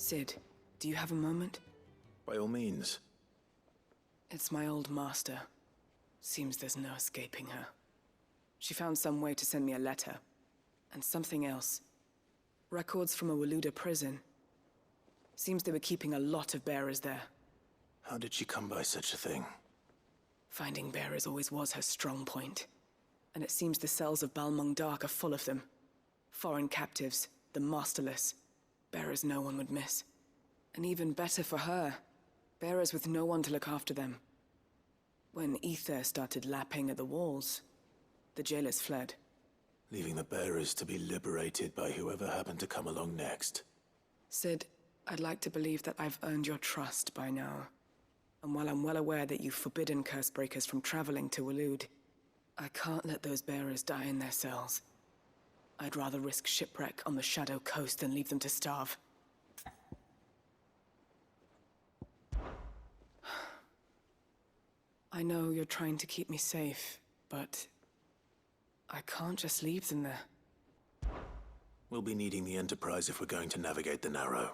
Sid, do you have a moment? By all means. It's my old master. Seems there's no escaping her. She found some way to send me a letter. And something else. Records from a Waluda prison. Seems they were keeping a lot of bearers there. How did she come by such a thing? Finding bearers always was her strong point. And it seems the cells of Balmung Dark are full of them. Foreign captives, the masterless. Bearers no one would miss. And even better for her, bearers with no one to look after them. When ether started lapping at the walls, the jailers fled. Leaving the bearers to be liberated by whoever happened to come along next. Sid, I'd like to believe that I've earned your trust by now. And while I'm well aware that you've forbidden Cursebreakers from traveling to Walud, I can't let those bearers die in their cells. I'd rather risk shipwreck on the Shadow Coast than leave them to starve. I know you're trying to keep me safe, but I can't just leave them there. We'll be needing the Enterprise if we're going to navigate the Narrow.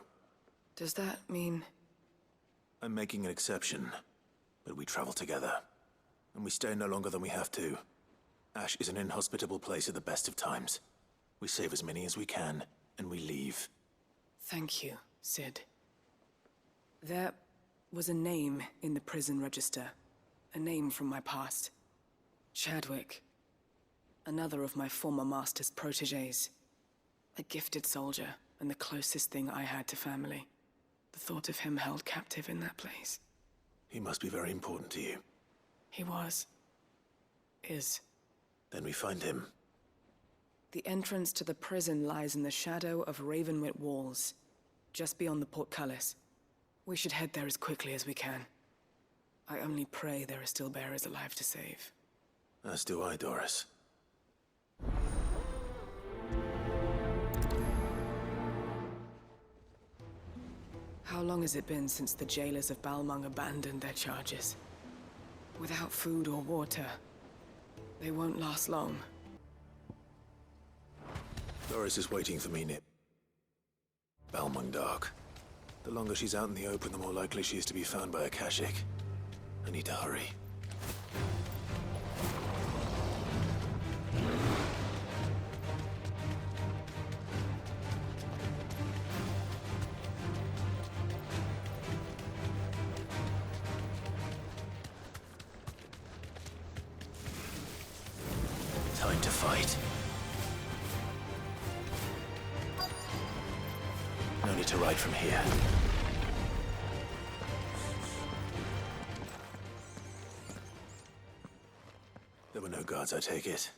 Does that mean... I'm making an exception, but we travel together. And we stay no longer than we have to. Ash is an inhospitable place at the best of times. We save as many as we can, and we leave. Thank you, Sid. There was a name in the prison register. A name from my past. Chadwick. Another of my former master's protégés. A gifted soldier, and the closest thing I had to family. The thought of him held captive in that place. He must be very important to you. He was. Is. Then we find him. The entrance to the prison lies in the shadow of Ravenwit walls, just beyond the portcullis. We should head there as quickly as we can. I only pray there are still bearers alive to save. As do I, Doris. How long has it been since the jailers of Balmung abandoned their charges? Without food or water, they won't last long. Doris is waiting for me near Balmung Dark. The longer she's out in the open, the more likely she is to be found by a Kashyyyk. I need to hurry. Time to fight. No need to ride from here. There were no guards, I take it.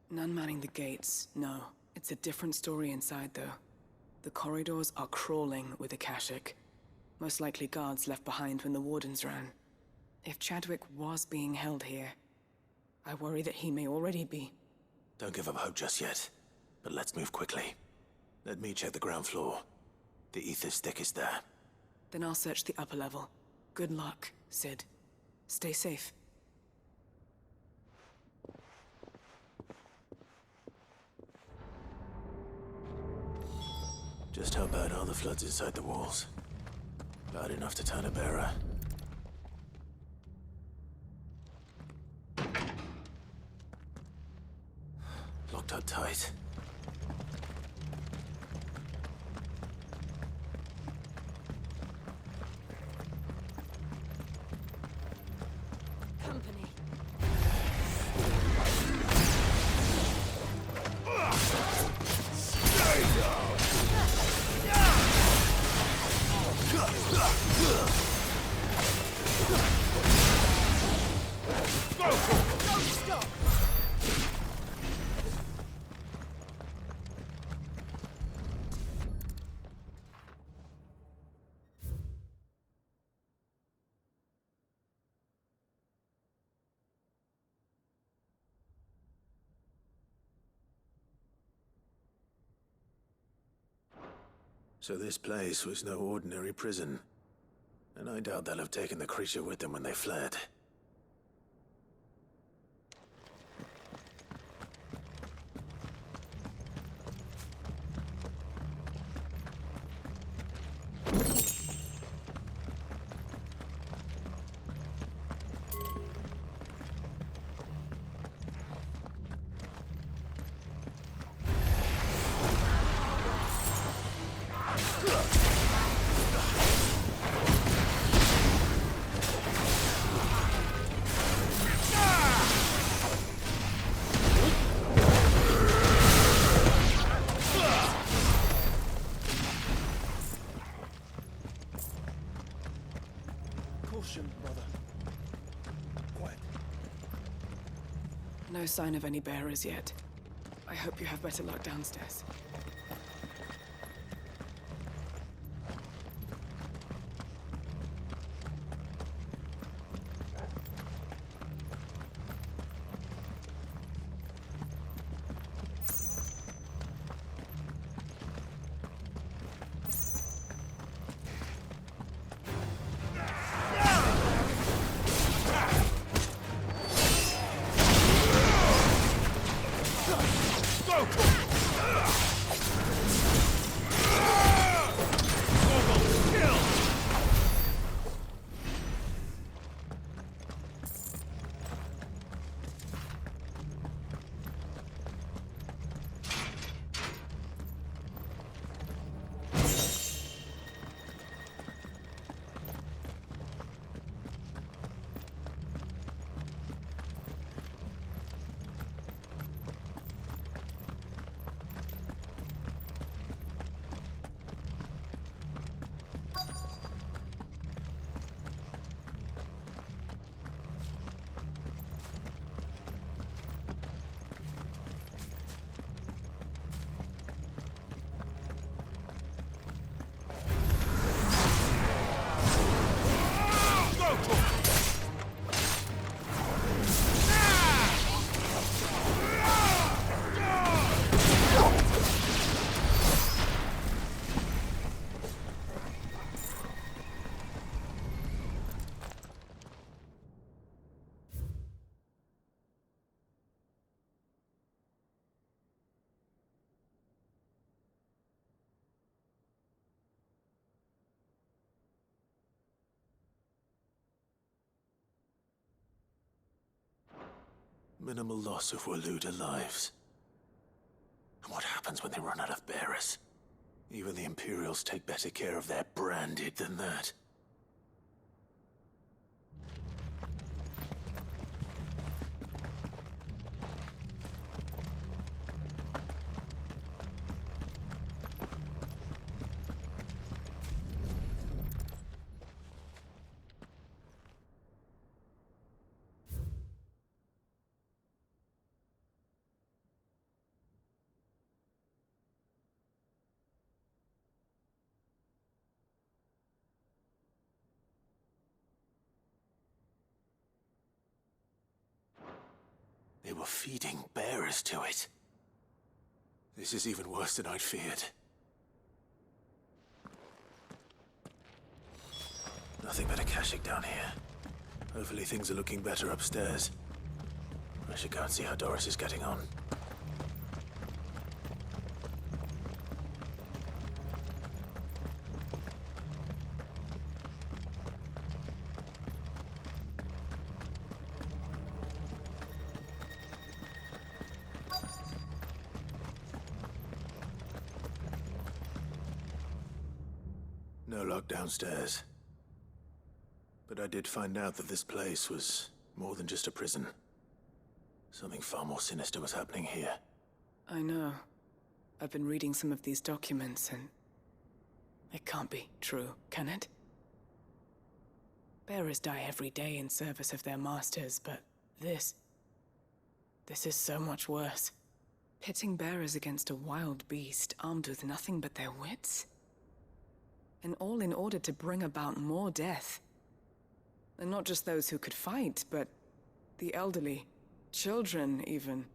None manning the gates, no. It's a different story inside, though. The corridors are crawling with a Kashyyyk. Most likely guards left behind when the wardens ran. If Chadwick was being held here, I worry that he may already be. Don't give up hope just yet, but let's move quickly. Let me check the ground floor. The ether's thickest there. Then I'll search the upper level. Good luck, Sid. Stay safe. Just how bad are the floods inside the walls? Bad enough to turn a bearer. Locked up tight. Company. Don't stop! So this place was no ordinary prison. And I doubt they'll have taken the creature with them when they fled. No sign of any bearers yet. I hope you have better luck downstairs. Minimal loss of Waluda lives. And what happens when they run out of bearers? Even the Imperials take better care of their branded than that. They were feeding bearers to it. This is even worse than I'd feared. Nothing but a Akashic down here. Hopefully things are looking better upstairs. I should go and see how Doris is getting on. No lock downstairs. But I did find out that this place was more than just a prison. Something far more sinister was happening here. I know. I've been reading some of these documents, and it can't be true, can it? Bearers die every day in service of their masters, but this is so much worse. Pitting bearers against a wild beast armed with nothing but their wits? And all in order to bring about more death. And not just those who could fight, but the elderly, children even.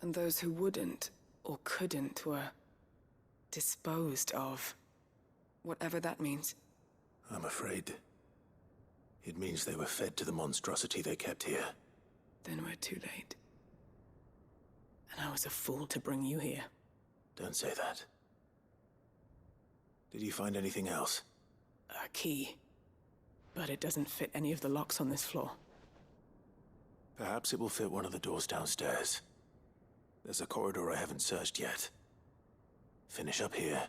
And those who wouldn't or couldn't were disposed of. Whatever that means. I'm afraid it means they were fed to the monstrosity they kept here. Then we're too late. And I was a fool to bring you here. Don't say that. Did you find anything else? A key. But it doesn't fit any of the locks on this floor. Perhaps it will fit one of the doors downstairs. There's a corridor I haven't searched yet. Finish up here,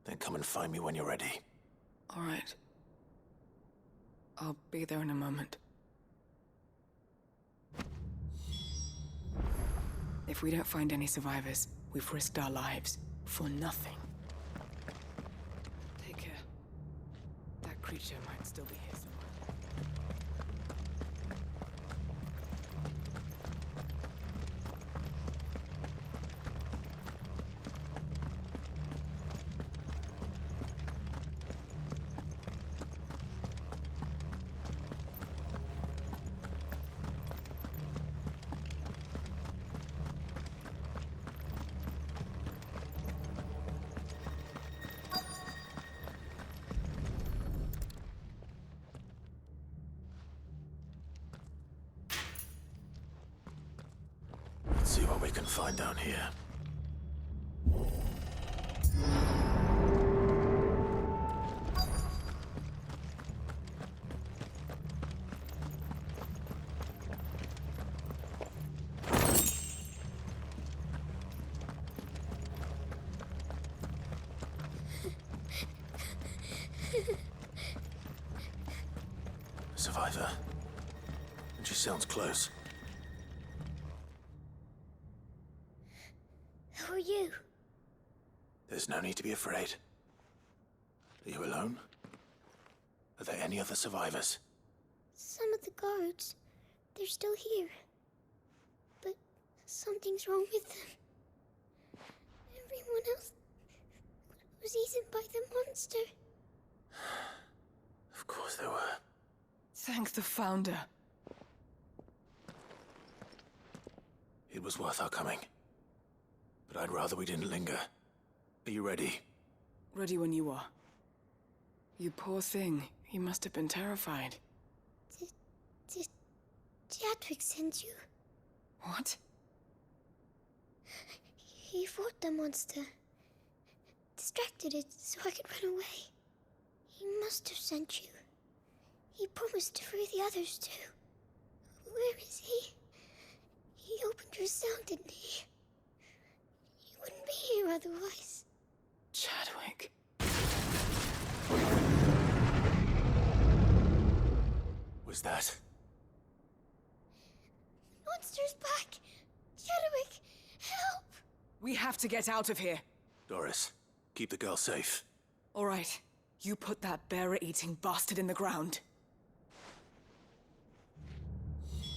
then come and find me when you're ready. All right. I'll be there in a moment. If we don't find any survivors, we've risked our lives for nothing. Take care. That creature might still be here somewhere. can find down here. A survivor. And she sounds close. Who are you? There's no need to be afraid. Are you alone? Are there any other survivors? Some of the guards. They're still here. But something's wrong with them. Everyone else was eaten by the monster. Of course there were. Thank the Founder. It was worth our coming. But I'd rather we didn't linger. Are you ready? Ready when you are. You poor thing. He must have been terrified. Did Chadwick send you? What? He fought the monster. Distracted it so I could run away. He must have sent you. He promised to free the others too. Where is he? He opened your cell, didn't he? He wouldn't be here otherwise. Chadwick. Was that? Monster's back! Chadwick, help! We have to get out of here. Doris, keep the girl safe. All right. You put that bearer-eating bastard in the ground.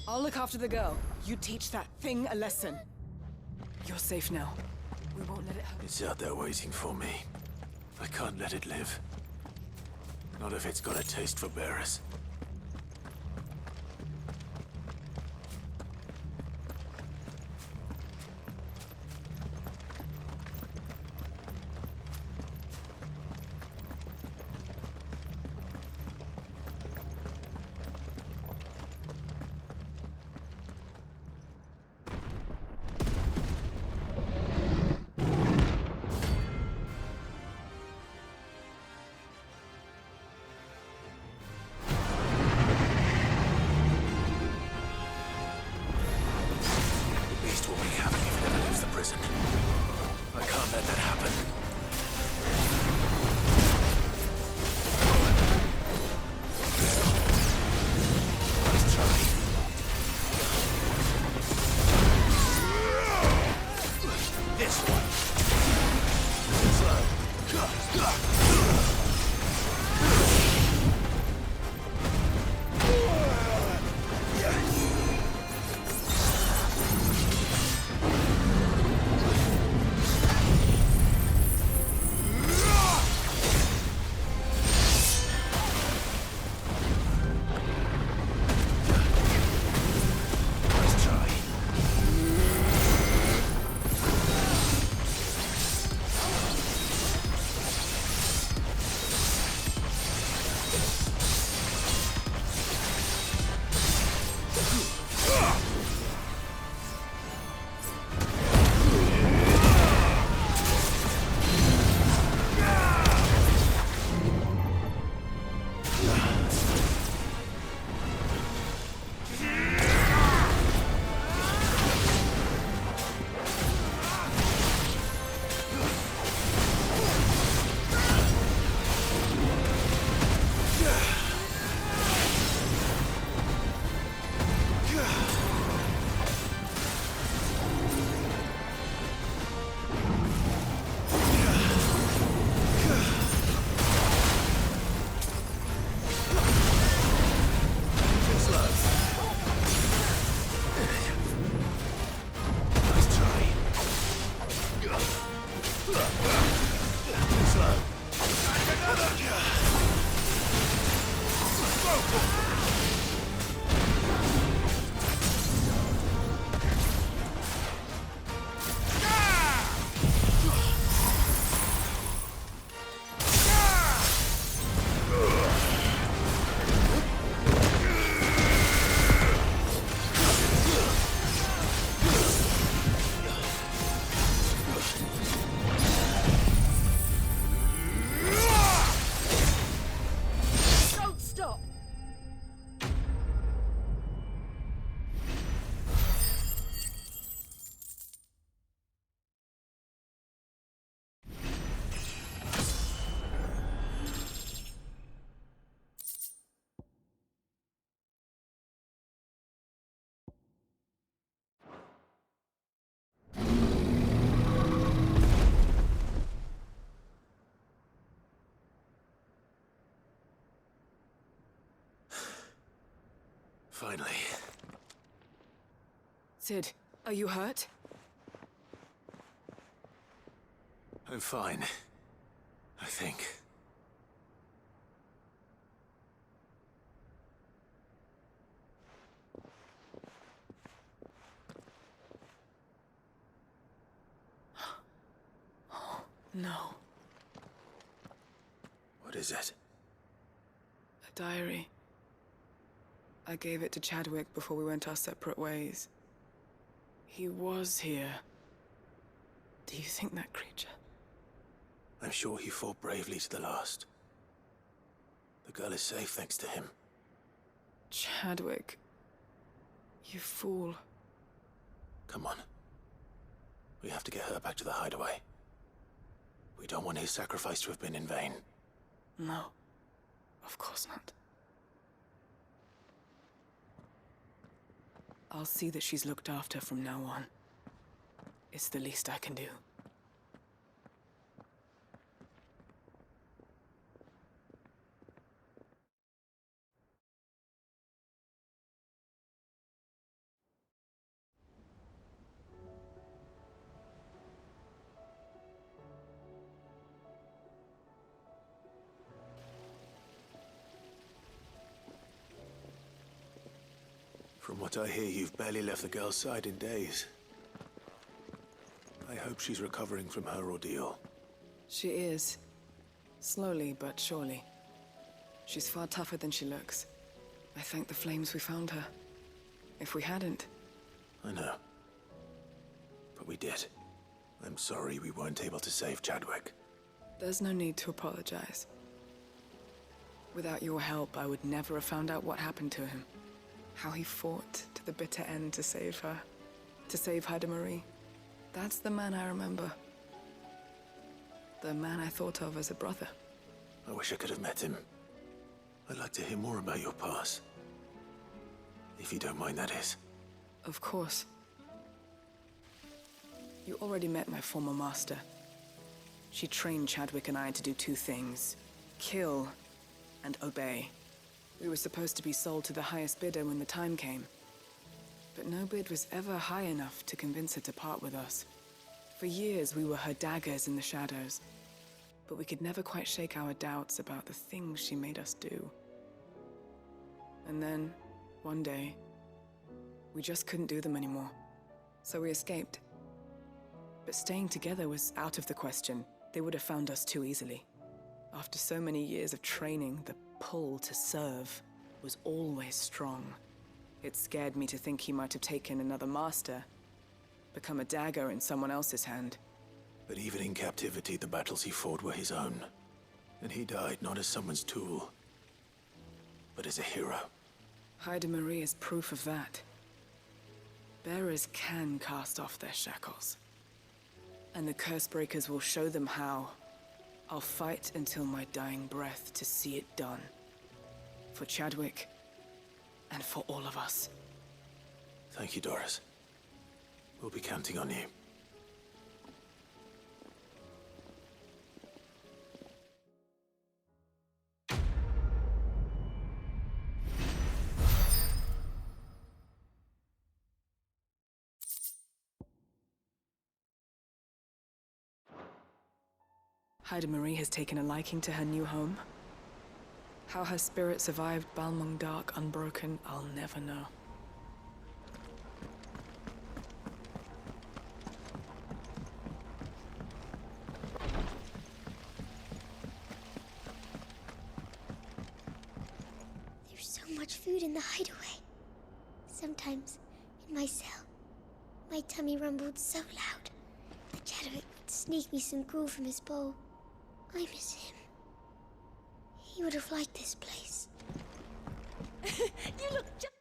I'll look after the girl. You teach that thing a lesson. You're safe now. We won't let it hurt. It's out there waiting for me. I can't let it live. Not if it's got a taste for bearers. I can't let that happen. Let's try. This one. Finally. Sid, are you hurt? I'm fine. I think. No. What is it? A diary. I gave it to Chadwick before we went our separate ways. He was here. Do you think that creature? I'm sure he fought bravely to the last. The girl is safe thanks to him. Chadwick. You fool. Come on. We have to get her back to the hideaway. We don't want his sacrifice to have been in vain. No. Of course not. I'll see that she's looked after from now on. It's the least I can do. From what I hear, you've barely left the girl's side in days. I hope she's recovering from her ordeal. She is. Slowly but surely. She's far tougher than she looks. I thank the flames we found her. If we hadn't... I know. But we did. I'm sorry we weren't able to save Chadwick. There's no need to apologize. Without your help, I would never have found out what happened to him. How he fought to the bitter end to save her. To save Haida Marie. That's the man I remember. The man I thought of as a brother. I wish I could have met him. I'd like to hear more about your past. If you don't mind, that is. Of course. You already met my former master. She trained Chadwick and I to do two things. Kill and obey. We were supposed to be sold to the highest bidder when the time came. But no bid was ever high enough to convince her to part with us. For years, we were her daggers in the shadows. But we could never quite shake our doubts about the things she made us do. And then, one day, we just couldn't do them anymore. So we escaped. But staying together was out of the question. They would have found us too easily. After so many years of training, the pull to serve was always strong. It scared me to think he might have taken another master, become a dagger in someone else's hand. But even in captivity, the battles he fought were his own. And he died not as someone's tool, but as a hero. Haida Marie is proof of that. Bearers can cast off their shackles. And the Cursebreakers will show them how. I'll fight until my dying breath to see it done. For Chadwick, and for all of us. Thank you, Doris. We'll be counting on you. Haida Marie has taken a liking to her new home. How her spirit survived Balmung Dark unbroken, I'll never know. There's so much food in the hideaway. Sometimes, in my cell, my tummy rumbled so loud that Chadwick would sneak me some gruel from his bowl. I miss him. He would have liked this place. You look just...